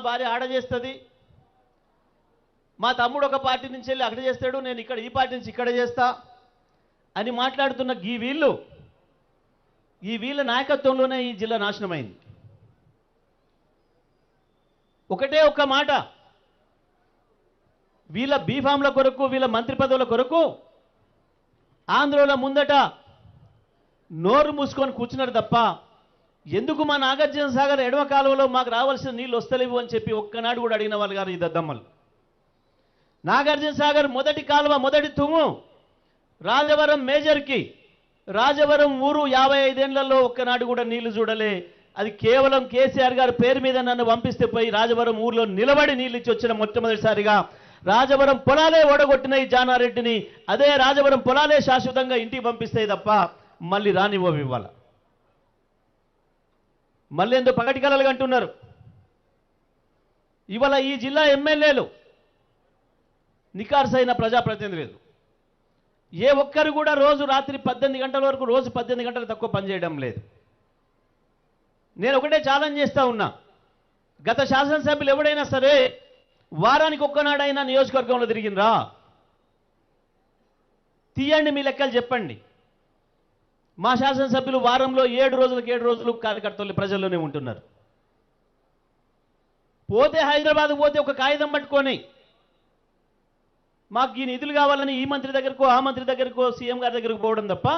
భార్య ఆడ చేస్తుంది, మా తమ్ముడు ఒక పార్టీ నుంచి వెళ్ళి అక్కడ చేస్తాడు, నేను ఇక్కడ ఈ పార్టీ నుంచి ఇక్కడ చేస్తా అని మాట్లాడుతున్న ఈ వీళ్ళ నాయకత్వంలోనే ఈ జిల్లా నాశనమైంది. ఒకటే ఒక్క మాట, వీళ్ళ బీఫామ్ల కొరకు, వీళ్ళ మంత్రి పదవుల కొరకు ఆంధ్రలో ముందట నోరు మూసుకొని కూర్చున్నారు తప్ప ఎందుకు మా నాగార్జున సాగర్ ఎడమ కాలువలో మాకు రావాల్సిన నీళ్ళు వస్తలేవు అని చెప్పి ఒక్కనాడు కూడా అడిగిన వాళ్ళు గారు ఈ దద్దమ్మలు. నాగార్జున సాగర్ మొదటి కాలువ, మొదటి తుమ్ము రాజవరం మేజర్కి, రాజవరం ఊరు 55 ఏళ్లలో ఒక్కనాడు కూడా నీళ్లు చూడలే. అది కేవలం కేసీఆర్ గారి పేరు మీద నన్ను పంపిస్తే పోయి రాజవరం ఊర్లో నిలబడి నీళ్ళు ఇచ్చి వచ్చిన మొట్టమొదటిసారిగా రాజవరం పొలాలే ఓడగొట్టిన ఈ జానారెడ్డిని అదే రాజవరం పొలాలే శాశ్వతంగా ఇంటికి పంపిస్తాయి తప్ప మళ్ళీ రానివ్వవు. ఇవ్వాల మళ్ళీ ఎందుకు పగటి కలలు అంటున్నారు. ఇవాళ ఈ జిల్లా ఎమ్మెల్యేలు నికార్సైన ప్రజాప్రతినిధులు ఏ ఒక్కరు కూడా రోజు రాత్రి 18 గంటల వరకు, రోజు 18 గంటలు తక్కువ పనిచేయడం లేదు. నేను ఒకటే ఛాలెంజ్ చేస్తా ఉన్నా, గత శాసనసభ్యులు ఎవడైనా సరే వారానికి ఒక్కనాడైనా నియోజకవర్గంలో తిరిగినరా? తీయండి మీ లెక్కలు చెప్పండి. మా శాసనసభ్యులు వారంలో 7 రోజులు కార్యకర్తలు ప్రజల్లోనే ఉంటున్నారు. పోతే హైదరాబాద్ పోతే ఒక కాగితం పట్టుకొని మాకు ఈ నిధులు కావాలని ఈ మంత్రి దగ్గరకో, ఆ మంత్రి దగ్గరకో, సీఎం గారి దగ్గరకు పోవడం తప్ప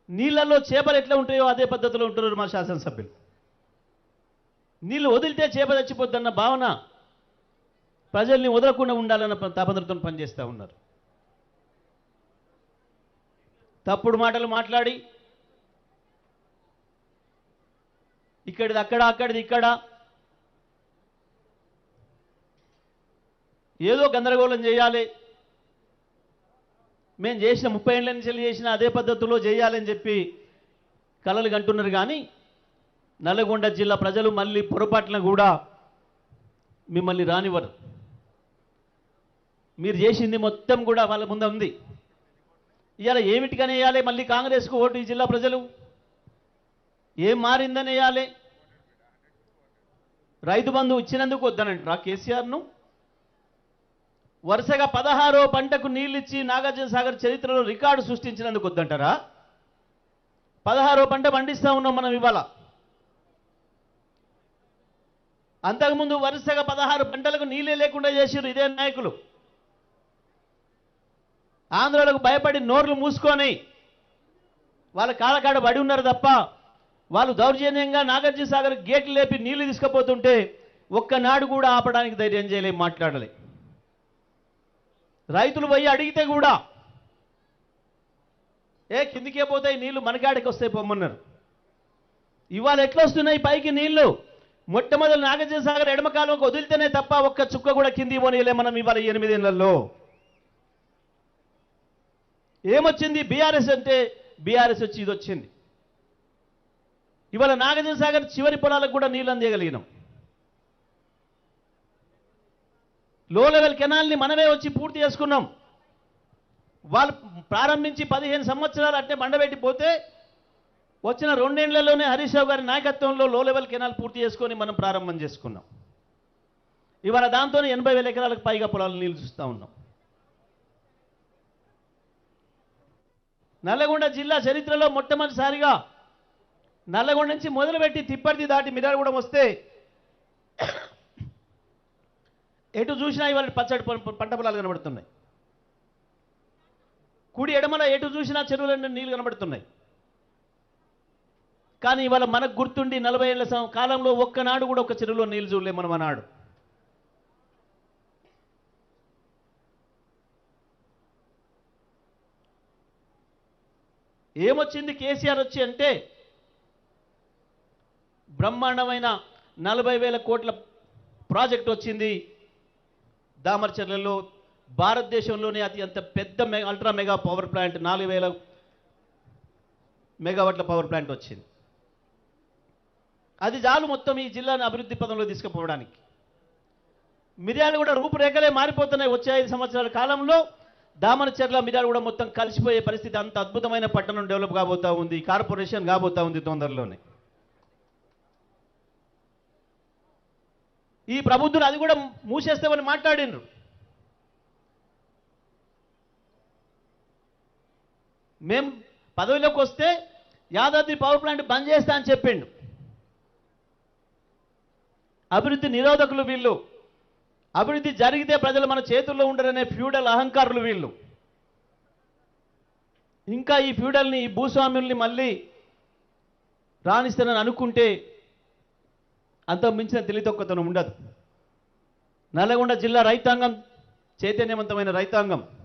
నీళ్ళల్లో చేపలు ఎట్లా ఉంటాయో అదే పద్ధతిలో ఉంటున్నారు మా శాసనసభ్యులు. నీళ్ళు వదిలితే చేప చచ్చిపోద్దన్న భావన, ప్రజల్ని వదలకుండా ఉండాలన్న తపనతో పనిచేస్తూ ఉన్నారు. తప్పుడు మాటలు మాట్లాడి ఇక్కడిది అక్కడ, అక్కడిది ఇక్కడ ఏదో గందరగోళం చేయాలి, మేము చేసిన 30 ఏళ్ళ నుంచి చేసిన అదే పద్ధతిలో చేయాలని చెప్పి కలలు కంటున్నారు. కానీ నల్గొండ జిల్లా ప్రజలు మళ్ళీ పొరపాటున కూడా మిమ్మల్ని రానివ్వరు. మీరు చేసింది మొత్తం కూడా వాళ్ళ ముందు ఉంది. ఇవాళ ఏమిటికని వేయాలి మళ్ళీ కాంగ్రెస్కు ఓటు ఈ జిల్లా ప్రజలు? ఏం మారిందని వేయాలి? రైతు బంధు ఇచ్చినందుకు వద్దనంటారా కేసీఆర్ను? వరుసగా 16వ పంటకు నీళ్ళిచ్చి నాగార్జున సాగర్ చరిత్రలో రికార్డు సృష్టించినందుకు వద్దంటారా? 16వ పంట పండిస్తూ ఉన్నాం మనం ఇవాళ. అంతకుముందు వరుసగా 16 పంటలకు నీళ్ళే లేకుండా చేసిర్రు ఇదే నాయకులు. ఆంధ్రులకు భయపడి నోర్లు మూసుకొని వాళ్ళ కాలకాడ పడి ఉన్నారు తప్ప వాళ్ళు దౌర్జన్యంగా నాగార్జున సాగర్ గేట్లు లేపి నీళ్లు తీసుకుపోతుంటే ఒక్కనాడు కూడా ఆపడానికి ధైర్యం చేయలే, మాట్లాడలే. రైతులు పోయి అడిగితే కూడా కిందికే పోతాయి నీళ్లు, మనకాడికి వస్తాయి పొమ్మన్నారు. ఇవాళ ఎట్లా వస్తున్నాయి పైకి నీళ్లు? మొట్టమొదటి నాగార్జున సాగర్ ఎడమ కాలువకు వదిలితేనే తప్ప ఒక్క చుక్క కూడా కింది పోనీయలే మనం ఇవాళ 8 ఏళ్లలో. ఏమొచ్చింది? బీఆర్ఎస్ అంటే బీఆర్ఎస్ వచ్చి ఇది వచ్చింది. ఇవాళ నాగార్జున సాగర్ చివరి పొలాలకు కూడా నీళ్ళు అందేయగలిగినాం. లో లెవెల్ కెనాల్ని మనమే వచ్చి పూర్తి చేసుకున్నాం. వాళ్ళు ప్రారంభించి 15 సంవత్సరాలు అంటే బండబెట్టిపోతే వచ్చిన 2 ఏళ్లలోనే హరీష్ రావు గారి నాయకత్వంలో లో లెవెల్ కెనాల్ పూర్తి చేసుకొని మనం ప్రారంభం చేసుకున్నాం. ఇవాళ దాంతో 80,000 ఎకరాలకు పైగా పొలాలు నీళ్ళు చూస్తూ ఉన్నాం. నల్లగొండ జిల్లా చరిత్రలో మొట్టమొదటిసారిగా నల్లగొండ నుంచి మొదలుపెట్టి తిప్పర్తి దాటి మిర్యాలగూడెం వస్తే ఎటు చూసినా ఇవాళ పచ్చడి పంట పొలాలు కనబడుతున్నాయి. కుడి ఎడమల ఎటు చూసినా చెరువులన్నీ నీళ్ళు కనబడుతున్నాయి. కానీ ఇవాళ మనకు గుర్తుండి 40 ఏళ్ల కాలంలో ఒక్కనాడు కూడా ఒక చెరువులో నీళ్ళు చూడలేము మనం. అన్నాడు ఏమొచ్చింది కేసీఆర్ వచ్చి అంటే బ్రహ్మాండమైన 40,000 కోట్ల ప్రాజెక్ట్ వచ్చింది. దామర్చర్లలో భారతదేశంలోనే అత్యంత పెద్ద అల్ట్రా మెగా పవర్ ప్లాంట్ 4,000 మెగావాట్ల పవర్ ప్లాంట్ వచ్చింది. అది చాలు మొత్తం ఈ జిల్లాను అభివృద్ధి పదంలో తీసుకుపోవడానికి. మిర్యాలగూడ రూపురేఖలే మారిపోతున్నాయి. వచ్చే 5 సంవత్సరాల కాలంలో దామరచర్ల మిర్యాలగూడ మొత్తం కలిసిపోయే పరిస్థితి, అంత అద్భుతమైన పట్టణం డెవలప్ కాబోతా ఉంది, కార్పొరేషన్ కాబోతా ఉంది తొందరలోనే. ఈ ప్రభుత్వం అది కూడా మూసేస్తామని మాట్లాడినరు. మేము పదవిలోకి వస్తే యాదాద్రి పవర్ ప్లాంట్ బంద్ చేస్తా అని చెప్పిండు. అభివృద్ధి నిరోధకులు వీళ్ళు. అభివృద్ధి జరిగితే ప్రజలు మన చేతుల్లో ఉండరనే ఫ్యూడల్ అహంకారులు వీళ్ళు. ఇంకా ఈ ఫ్యూడల్ని, ఈ భూస్వామ్యుల్ని మళ్ళీ రాణిస్తానని అనుకుంటే అంత మించిన తెలివితక్కువతనం ఉండదు. నల్లగొండ జిల్లా రైతాంగం చైతన్యవంతమైన రైతాంగం.